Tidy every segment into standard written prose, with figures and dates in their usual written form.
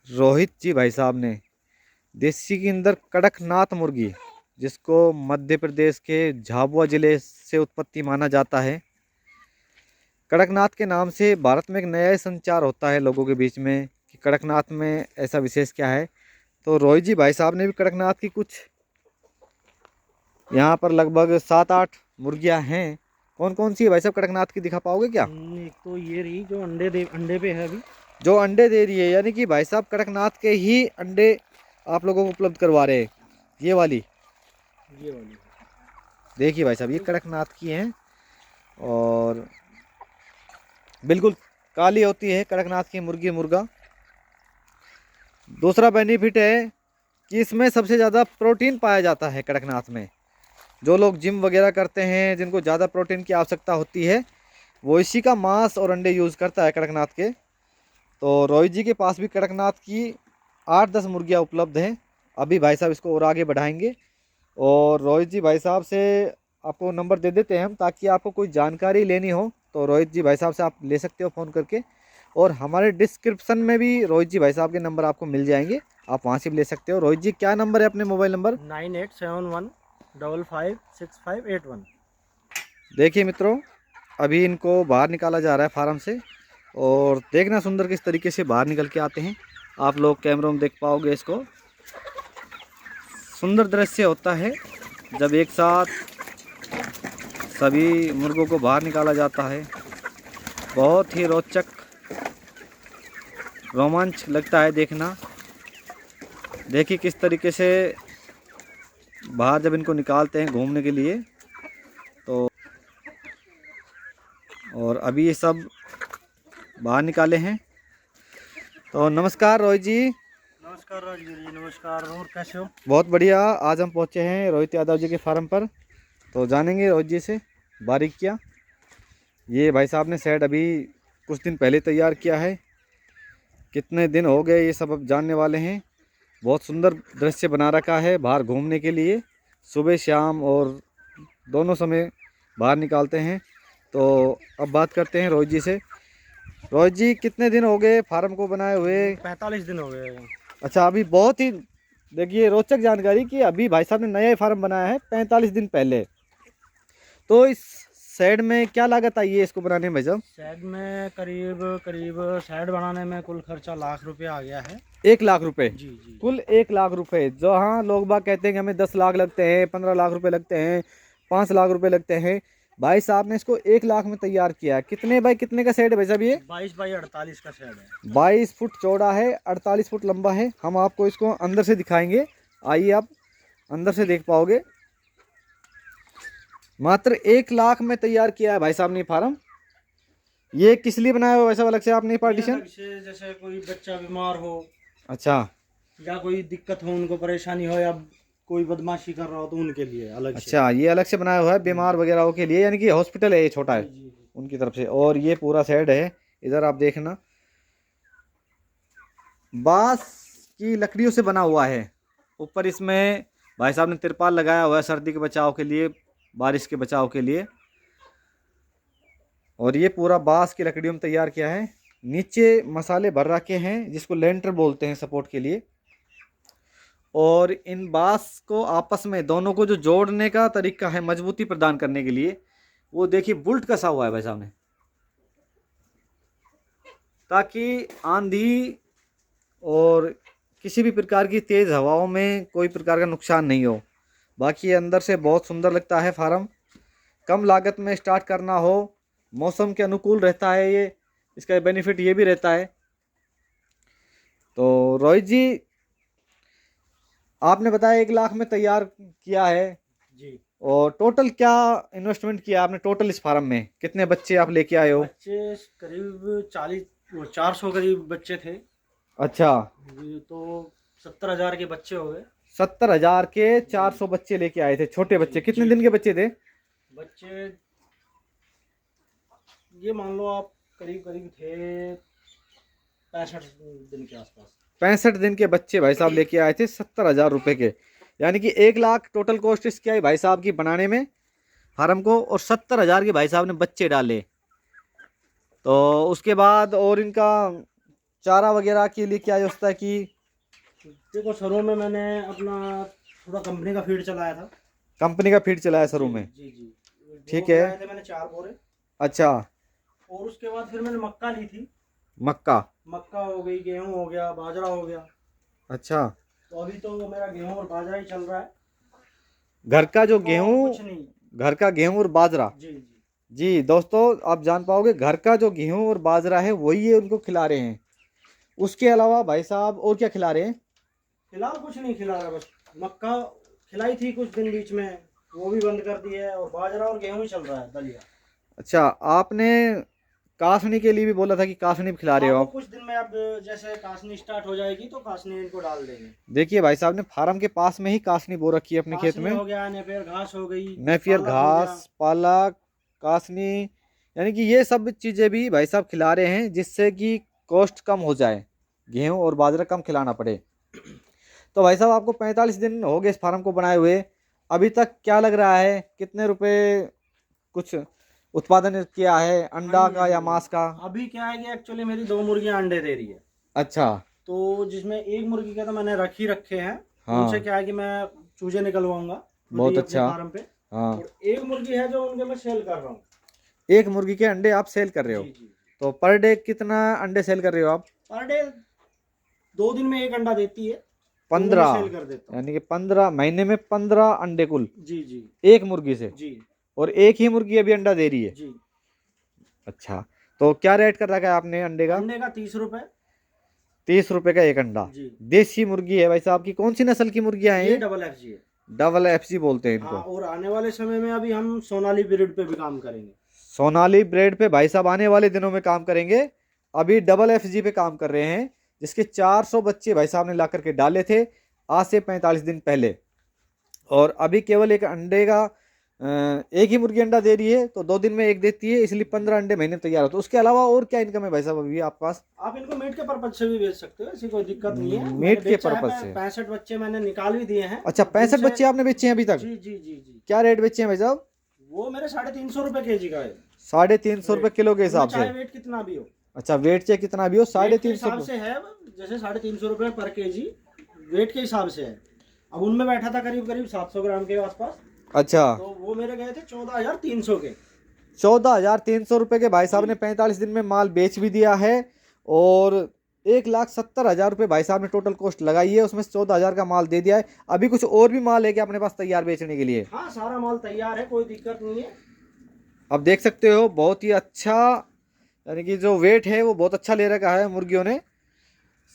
रोहित जी भाई साहब ने देसी के अंदर कड़कनाथ मुर्गी, जिसको मध्य प्रदेश के झाबुआ जिले से उत्पत्ति माना जाता है। कड़कनाथ के नाम से भारत में एक नया ही संचार होता है लोगों के बीच में कि कड़कनाथ में ऐसा विशेष क्या है। तो रोहित जी भाई साहब ने भी कड़कनाथ की कुछ यहाँ पर लगभग 7-8 मुर्गियाँ हैं। कौन कौन सी है भाई साहब कड़कनाथ की, दिखा पाओगे क्या? एक तो ये रही जो अंडे पे है अभी। जो अंडे दे रही है, यानी कि भाई साहब कड़कनाथ के ही अंडे आप लोगों को उपलब्ध करवा रहे हैं। ये वाली ये वाली देखिए भाई साहब, ये कड़कनाथ की हैं और बिल्कुल काली होती है कड़कनाथ की मुर्गी मुर्गा। दूसरा बेनिफिट है कि इसमें सबसे ज़्यादा प्रोटीन पाया जाता है कड़कनाथ में। जो लोग जिम वगैरह करते हैं, जिनको ज़्यादा प्रोटीन की आवश्यकता होती है, वो इसी का मांस और अंडे यूज़ करता है कड़कनाथ के। तो रोहित जी के पास भी कड़कनाथ की 8-10 मुर्गियाँ उपलब्ध हैं। अभी भाई साहब इसको और आगे बढ़ाएंगे और रोहित जी भाई साहब से आपको नंबर दे देते हैं हम, ताकि आपको कोई जानकारी लेनी हो तो रोहित जी भाई साहब से आप ले सकते हो फ़ोन करके। और हमारे डिस्क्रिप्शन में भी रोहित जी भाई साहब के नंबर आपको मिल जाएंगे, आप वहाँ से भी ले सकते हो। रोहित जी क्या नंबर है अपने मोबाइल नंबर? 9871556581। देखिए मित्रों, अभी इनको बाहर निकाला जा रहा है फार्म से और देखना सुंदर किस तरीके से बाहर निकल के आते हैं। आप लोग कैमरों में देख पाओगे इसको। सुंदर दृश्य होता है जब एक साथ सभी मुर्गों को बाहर निकाला जाता है। बहुत ही रोचक रोमांच लगता है देखना। देखिए किस तरीके से बाहर जब इनको निकालते हैं घूमने के लिए। तो और अभी ये सब बाहर निकाले हैं। तो नमस्कार रोहित जी। नमस्कार राजवीर जी, नमस्कार। और कैसे हो? बहुत बढ़िया। आज हम पहुंचे हैं रोहित यादव जी के फार्म पर, तो जानेंगे रोहित जी से बारीकियाँ। ये भाई साहब ने शेड अभी कुछ दिन पहले तैयार किया है। कितने दिन हो गए ये सब अब जानने वाले हैं। बहुत सुंदर दृश्य बना रखा है बाहर घूमने के लिए। सुबह शाम और दोनों समय बाहर निकालते हैं। तो अब बात करते हैं रोहित जी से। रोहित जी कितने दिन हो गए फार्म को बनाए हुए? 45 दिन हो गए। अच्छा, अभी बहुत ही देखिए रोचक जानकारी कि अभी भाई साहब ने नया फार्म बनाया है 45 दिन पहले। तो इस शेड में क्या लागत आई है इसको बनाने में भाई साहब? शेड में करीब करीब शेड बनाने में कुल खर्चा ₹1,00,000 आ गया है। 1 लाख रुपए? जी जी। कुल 1 लाख रुपए। जो हाँ लोग बाग कहते हैं कि हमें 10 लाख लगते हैं, 15 लाख रुपए लगते हैं, 5 लाख रुपए लगते हैं। भाई साहब ने इसको 1 लाख में तैयार किया है। कितने बाई कितने का शेड है भाई साहब ये? 22 बाई 48 का शेड है। 22 फुट चौड़ा है, 48 फुट लंबा है। हम आपको इसको अंदर से दिखाएंगे, आइए आप अंदर से देख पाओगे। मात्र 1 लाख में तैयार किया है भाई साहब ने फार्म। ये किस लिए बनाया हुआ वैसा अलग से आपने ये पार्टीशन? अलग से जैसे कोई बच्चा बीमार हो अच्छा या कोई दिक्कत हो, उनको परेशानी हो या कोई बदमाशी कर रहा हो, तो उनके लिए अलग से। अच्छा, ये अलग से बनाया हुआ है बीमार वगैरह के लिए, यानी कि हॉस्पिटल है ये छोटा जी है जी जी। उनकी तरफ से। और ये पूरा सेट है, इधर आप देखना बांस की लकड़ियों से बना हुआ है। ऊपर इसमें भाई साहब ने तिरपाल लगाया हुआ है सर्दी के बचाव के लिए, बारिश के बचाव के लिए। और ये पूरा बांस की लकड़ियों में तैयार किया है। नीचे मसाले भर रखे हैं जिसको लेंटर बोलते हैं सपोर्ट के लिए। और इन बांस को आपस में दोनों को जो जोड़ने का तरीका है मजबूती प्रदान करने के लिए, वो देखिए बुल्ट कसा हुआ है भाई साहब ने, ताकि आंधी और किसी भी प्रकार की तेज़ हवाओं में कोई प्रकार का नुकसान नहीं हो। बाकी अंदर से बहुत सुंदर लगता है फार्म। कम लागत में स्टार्ट करना हो, मौसम के अनुकूल रहता है ये, इसका बेनिफिट ये भी रहता है। तो रोहित जी, आपने बताया 1 लाख में तैयार किया है, जी। और टोटल क्या इन्वेस्टमेंट किया आपने टोटल इस फार्म में? कितने बच्चे आप लेके आए हो? बच्चे करीब 400 करीब बच्चे थे। अच्छा, ये तो 70,000 के बच्चे हो गए। 70,000 के जी 400 बच्चे लेके आए थे, छोटे जी बच्चे। कितने जी। दिन के बच्चे थे? बच्चे ये मान लो आप करीब करीब थे 65 दिन के आसपास। 65 दिन के बच्चे भाई साहब लेके आए थे 70,000 रुपए के। यानी कि 1 लाख टोटल कॉस्ट इसकी आई भाई साहब की बनाने में फार्म को, और 70,000 के भाई साहब ने बच्चे डाले। तो उसके बाद और इनका चारा वगैरह के लिए क्या व्यवस्था है कि? देखो शुरू में मैंने अपना थोड़ा कंपनी का फीड चलाया था। कंपनी का फीड चलाया शुरू में? जी जी। ठीक है। थे मैंने 4 बोरे। अच्छा। और उसके बाद फिर मैंने मक्का ली थी। मक्का? मक्का हो गई, गेहूं हो गया, बाजरा हो गया। अच्छा। तो अभी तो मेरा गेहूं और बाजरा ही चल रहा है। घर का जो और गेहूं, कुछ नहीं। घर का गेहूं और बाजरा। जी जी। जी दोस्तों, आप जान पाओगे घर का जो गेहूं और बाजरा है वही ये उनको खिला रहे हैं। उसके अलावा भाई साहब और क्या खिला रहे हैं? फिलहाल कुछ नहीं खिला रहा, बस मक्का खिलाई थी कुछ दिन बीच में, वो भी बंद कर दी है, और बाजरा और गेहूं ही चल रहा है, दलिया। अच्छा, आपने कासनी के लिए भी बोला था कि कासनी भी खिला रहे हो हाँ, वो आप? कुछ दिन में अब जैसे कासनी स्टार्ट हो जाएगी तो कासनी इनको डाल देंगे। देखिए भाई साहब ने फार्म के पास में ही कासनी बो रखी है अपने खेत कासनी में। हो गया, नेपियर घास हो गई, नेपियर पालक हो गया। घास, पालक, कासनी, यानी कि ये सब चीज़ें भी भाई साहब खिला रहे हैं जिससे कि कॉस्ट कम हो जाए, गेहूं और बाजरा कम खिलाना पड़े। तो भाई साहब आपको 45 दिन हो गए इस फार्म को बनाए हुए, अभी तक क्या लग रहा है कितने रुपए कुछ उत्पादन किया है, अंडा हाँ का या जी। मांस का? अभी क्या है कि एक्चुअली मेरी 2 मुर्गियां अंडे दे रही है। अच्छा। तो जिसमें एक मुर्गी का तो मैंने रखे हैं। हाँ। उनसे क्या है कि मैं चूजे निकलवाऊंगा खुद बहुत ही अपने अच्छा। फार्म पे। हाँ। और एक मुर्गी है जो उनके मैं सेल कर रहा हूँ। एक मुर्गी के अंडे आप सेल कर रहे हो? जी जी। तो पर डे कितना अंडे सेल कर रहे हो आप? पर डे 2 दिन में एक अंडा देती है, तो वो मैं 15? सेल कर देता हूँ। यानी कि 15 महीने में 15 अंडे कुल जी जी। एक मुर्गी से? जी और एक ही मुर्गी अभी अंडा दे रही है? जी। अच्छा, तो क्या रेट कर रखा है आपने अंडे का? अंडे का 30 रुपए। 30 रुपए का एक अंडा। जी। देसी मुर्गी है भाई साहब की? कौन सी नस्ल की मुर्गियां हैं ये ये? डबल FG है। डबल एफसी बोलते हैं हाँ, इनको। और आने वाले समय में अभी हम सोनाली ब्रीड पे भी काम करेंगे। सोनाली ब्रेड पे भाई साहब आने वाले दिनों में काम करेंगे। अभी डबल एफजी पे काम कर रहे हैं, जिसके 400 बच्चे भाई साहब ने ला करके डाले थे आज से 45 दिन पहले। और अभी केवल एक अंडे का एक ही मुर्गी अंडा दे रही है, तो 2 दिन में एक देती है, इसलिए 15 अंडे महीने में तैयार होते हैं। उसके अलावा और क्या इनकम है भाई साहब अभी आपके पास? आप इनको मीट के पर्पज से भी बेच सकते हो, ऐसी कोई दिक्कत नहीं है। मीट के पर्पज से? 65 बच्चे मैंने निकाल भी दिए हैं। अच्छा, 65 बच्चे आपने बेचे हैं अभी तक? जी जी जी जी। क्या रेट बेचे हैं भाई साहब? वो मेरे 350 रुपए केजी का है। 350 रुपए किलो के हिसाब से? चाहे वेट कितना भी हो। अच्छा, वेट चाहे कितना भी हो, वेट के 350 हिसाब से है, जैसे 350 रुपए पर केजी वेट के हिसाब से है। अब उनमें बैठा था करीब करीब 700 ग्राम के आसपास। अच्छा, तो वो मेरे गए थे 14,300 के। 14,300 रुपए के भाई साहब ने 45 दिन में माल बेच भी दिया है। और 1,70,000 रुपये भाई साहब ने टोटल कॉस्ट लगाई है, उसमें से 14,000 का माल दे दिया है। अभी कुछ और भी माल है क्या अपने पास तैयार बेचने के लिए? हाँ, सारा माल तैयार है, कोई दिक्कत नहीं है। अब देख सकते हो बहुत ही अच्छा, यानी कि जो वेट है वो बहुत अच्छा ले रखा है मुर्गियों ने।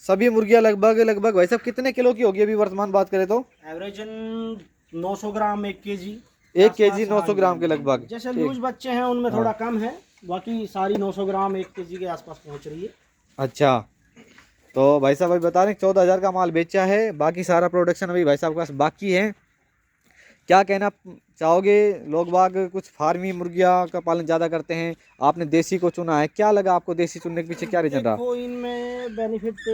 सभी मुर्गियां लगभग लगभग भाई साहब कितने किलो की होगी अभी वर्तमान बात करें तो? एवरेजन 900 ग्राम 1 केजी। 1 केजी 900 ग्राम के लगभग। जैसे ठीक। लूज बच्चे हैं उनमें थोड़ा कम है, बाकी सारी 900 ग्राम 1 केजी के आसपास पहुंच रही है। अच्छा, तो भाई साहब अभी बता रहे हैं 14,000 का माल बेचा है, बाकी सारा प्रोडक्शन अभी भाई साहब के पास बाकी है। क्या कहना चाहोगे? लोग बाग कुछ फार्मी मुर्गियां का पालन ज़्यादा करते हैं, आपने देसी को चुना है, क्या लगा आपको देसी चुनने के पीछे क्या रीजन रहा? देखो, इनमें बेनिफिट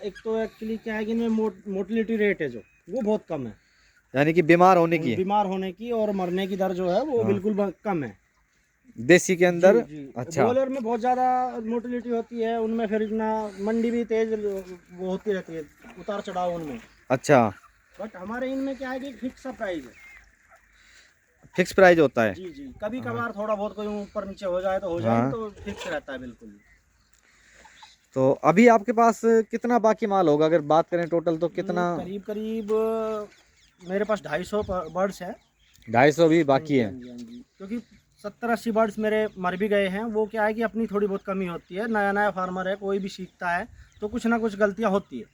एक तो एक्चुअली क्या है कि इनमें मोर्टिलिटी रेट है जो वो बहुत कम है। यानी कि बीमार होने की? बीमार होने की और मरने की दर जो है वो बिल्कुल कम है देसी के अंदर। जी, जी। अच्छा। बॉयलर में बहुत ज़्यादा मोर्टिलिटी होती है, उनमें फिर इतना मंडी भी तेज वो होती रहती है, उतार चढ़ाव उनमें। अच्छा, बट हमारे इनमें क्या है कि फिक्स सा प्राइस है। फिक्स प्राइस होता है? जी जी। कभी कभार थोड़ा बहुत कोई ऊपर नीचे हो जाए तो हो जाए, हाँ। तो फिक्स रहता है बिल्कुल। तो अभी आपके पास कितना बाकी माल होगा अगर बात करें टोटल, तो कितना? करीब करीब मेरे पास 250 बर्ड्स है। 250 भी बाकी है? हाँ जी, हाँ जी। क्योंकि 70-80 बर्ड्स मेरे मर भी गए हैं। वो क्या है कि अपनी थोड़ी बहुत कमी होती है, नया नया फार्मर है, कोई भी सीखता है तो कुछ ना कुछ गलतियां होती है।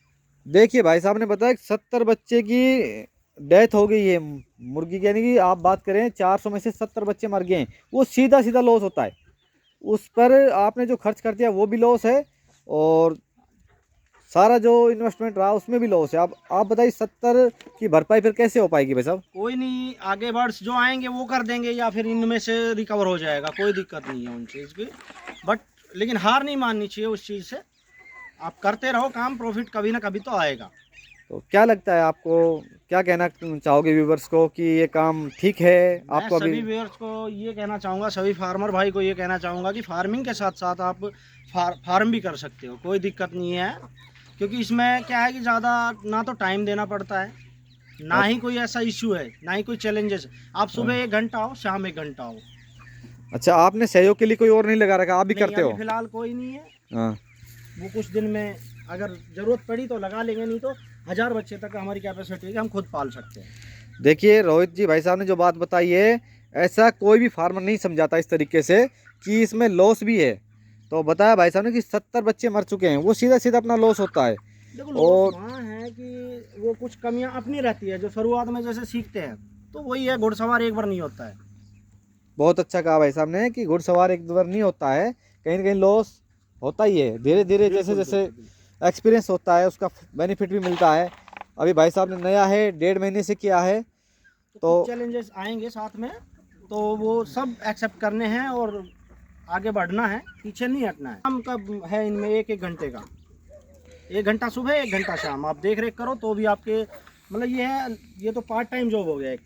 देखिए भाई साहब ने बताया कि 70 बच्चे की डेथ हो गई है मुर्गी की, यानी कि आप बात करें 400 में से 70 बच्चे मर गए हैं, वो सीधा सीधा लॉस होता है। उस पर आपने जो खर्च कर दिया वो भी लॉस है, और सारा जो इन्वेस्टमेंट रहा उसमें भी लॉस है। आप बताइए 70 की भरपाई फिर कैसे हो पाएगी भाई साहब? कोई नहीं, आगे बर्ड्स जो आएंगे वो कर देंगे, या फिर इनमें से रिकवर हो जाएगा, कोई दिक्कत नहीं है उन चीज़ की। बट लेकिन हार नहीं माननी चाहिए उस चीज़ से। आप करते रहो काम, प्रॉफिट कभी ना कभी तो आएगा। तो क्या लगता है आपको, क्या कहना चाहोगे व्यूवर्स को कि ये काम ठीक है आपको? मैं अभी सभी व्यूअर्स को ये कहना चाहूँगा, सभी फार्मर भाई को ये कहना चाहूँगा कि फार्मिंग के साथ साथ आप फार्म भी कर सकते हो, कोई दिक्कत नहीं है। क्योंकि इसमें क्या है कि ज़्यादा ना तो टाइम देना पड़ता है, ना ही कोई ऐसा इशू है, ना ही कोई चैलेंजेस। आप सुबह 1 घंटा आओ, शाम 1 घंटा आओ। अच्छा, आपने सहयोग के लिए कोई और नहीं लगा रखा, आप भी नहीं, करते अभी हो? फिलहाल कोई नहीं है। हाँ। वो कुछ दिन में अगर ज़रूरत पड़ी तो लगा लेंगे, नहीं तो 1000 बच्चे तक हमारी कैपेसिटी है कि हम खुद पाल सकते हैं। देखिए रोहित जी, भाई साहब ने जो बात बताई है, ऐसा कोई भी फार्मर नहीं समझाता इस तरीके से कि इसमें लॉस भी है। तो बताया भाई साहब ने कि 70 बच्चे मर चुके हैं, वो सीधा सीधा अपना लॉस होता है। देखो लॉस और वहाँ है कि वो कुछ कमियां अपनी रहती है, जो शुरुआत में जैसे सीखते हैं, तो वही है, घुड़सवार एक बार नहीं होता है। बहुत अच्छा कहा भाई साहब ने कि घुड़सवार एक बार नहीं होता है, कहीं ना कहीं लॉस होता ही है। धीरे धीरे जैसे बिल्कुल जैसे बिल्कुल बिल्कुल। एक्सपीरियंस होता है उसका बेनिफिट भी मिलता है। अभी भाई साहब ने नया है, 1.5 महीने से किया है। तो तो कुछ चैलेंजेस आएंगे साथ में, तो वो सब एक्सेप्ट करने हैं और आगे बढ़ना है, पीछे नहीं हटना है। काम कब है इनमें 1-1 घंटे का, 1 घंटा सुबह 1 घंटा शाम, आप देख रेख करो तो भी आपके मतलब ये है, ये तो पार्ट टाइम जॉब हो गया एक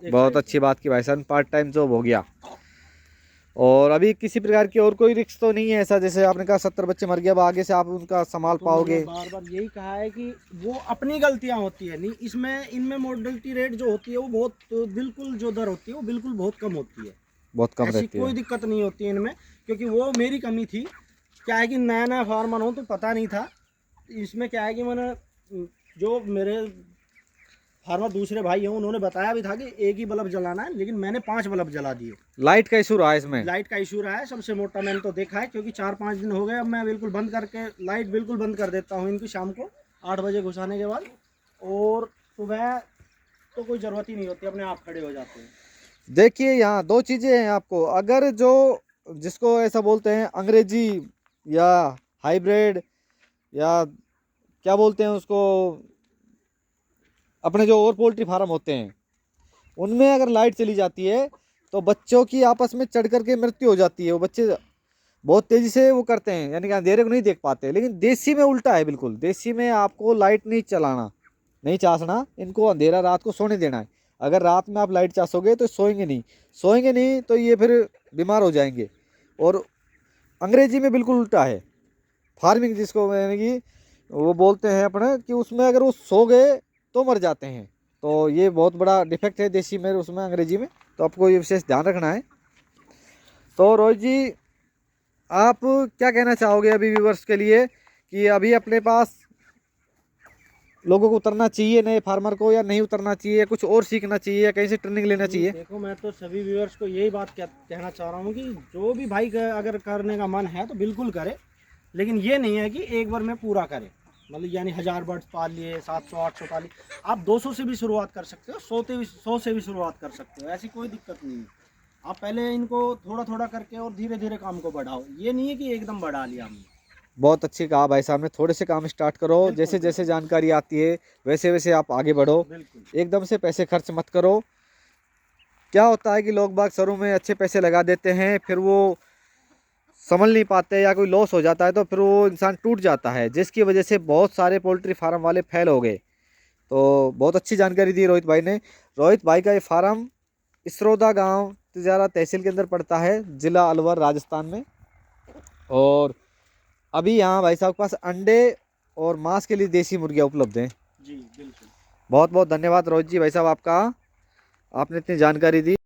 बहुत साइड अच्छी बात की भाई साहब, पार्ट टाइम जॉब हो गया। और अभी किसी प्रकार की और कोई रिस्क तो नहीं है ऐसा, जैसे आपने कहा 70 बच्चे मर गए, अब आगे से आप उनका संभाल से। तो मैंने पाओगे? बार बार यही कहा है कि वो अपनी गलतियां होती है, नहीं इसमें, इनमें मोर्टेलिटी रेट जो होती है वो बहुत, बिल्कुल जो दर होती है वो बिल्कुल बहुत कम होती है। बहुत कम ऐसी रहती कोई है। दिक्कत नहीं होती है इनमें, क्योंकि वो मेरी कमी थी। क्या है कि नया नया फार्मर हूँ तो पता नहीं था। इसमें क्या है कि मैंने, जो मेरे फार्मर दूसरे भाई हैं उन्होंने बताया भी था कि एक ही बल्ब जलाना है, लेकिन मैंने 5 बल्ब जला दिए। लाइट का इशू रहा है इसमें? लाइट का इशू रहा है सबसे मोटा, मैंने तो देखा है, क्योंकि 4-5 दिन हो गए अब मैं बिल्कुल बंद करके, लाइट बिल्कुल बंद कर देता हूँ इनकी शाम को 8 बजे घुसाने के बाद, और सुबह तो कोई ज़रूरत ही नहीं होती, अपने आप खड़े हो जाते हैं। देखिए यहाँ दो चीज़ें हैं आपको, अगर जो जिसको ऐसा बोलते हैं अंग्रेजी या हाइब्रिड या क्या बोलते हैं उसको, अपने जो और पोल्ट्री फार्म होते हैं उनमें अगर लाइट चली जाती है तो बच्चों की आपस में चढ़ करके मृत्यु हो जाती है। वो बच्चे बहुत तेज़ी से वो करते हैं, यानी कि अंधेरे को नहीं देख पाते। लेकिन देसी में उल्टा है बिल्कुल, देसी में आपको लाइट नहीं चलाना, नहीं चासना, इनको अंधेरा रात को सोने देना है। अगर रात में आप लाइट चासोगे तो सोएंगे नहीं, सोएंगे नहीं तो ये फिर बीमार हो जाएंगे। और अंग्रेजी में बिल्कुल उल्टा है फार्मिंग, जिसको यानी कि वो बोलते हैं अपने कि उसमें अगर वो सो गए तो मर जाते हैं। तो ये बहुत बड़ा डिफेक्ट है देसी में, उसमें अंग्रेजी में, तो आपको ये विशेष ध्यान रखना है। तो रोहित जी, आप क्या कहना चाहोगे अभी व्यूवर्स के लिए कि अभी अपने पास लोगों को उतरना चाहिए, नए फार्मर को, या नहीं उतरना चाहिए, कुछ और सीखना चाहिए, या कहीं से ट्रेनिंग लेना चाहिए? देखो मैं तो सभी व्यूअर्स को यही बात कहना चाह रहा हूँ कि जो भी भाई अगर करने का मन है तो बिल्कुल करे, लेकिन ये नहीं है कि एक बार में पूरा करे। मतलब यानी 1000 बर्ड्स पाल लिए, 700-800 पाल लिए, आप 200 से भी शुरुआत कर सकते हो, 100 से भी शुरुआत कर सकते हो, ऐसी कोई दिक्कत नहीं है। आप पहले इनको थोड़ा थोड़ा करके और धीरे धीरे काम को बढ़ाओ, ये नहीं है कि एकदम बढ़ा लिया हमने। बहुत अच्छी कहा भाई साहब ने, थोड़े से काम स्टार्ट करो, बिल्कुल, जैसे जैसे बिल्कुल। जानकारी आती है वैसे वैसे आप आगे बढ़ो, बिल्कुल एकदम से पैसे खर्च मत करो। क्या होता है कि लोग बाग शुरू में अच्छे पैसे लगा देते हैं, फिर वो संभल नहीं पाते या कोई लॉस हो जाता है तो फिर वो इंसान टूट जाता है, जिसकी वजह से बहुत सारे पोल्ट्री फार्म वाले फेल हो गए। तो बहुत अच्छी जानकारी दी रोहित भाई ने। रोहित भाई का ये फार्म इसरोदा गांव तिजारा तहसील के अंदर पड़ता है, ज़िला अलवर, राजस्थान में। और अभी यहाँ भाई साहब के पास अंडे और मांस के लिए देसी मुर्गियाँ उपलब्ध हैं। जी बिल्कुल। बहुत बहुत धन्यवाद रोहित जी, भाई साहब आपका, आपने इतनी जानकारी दी।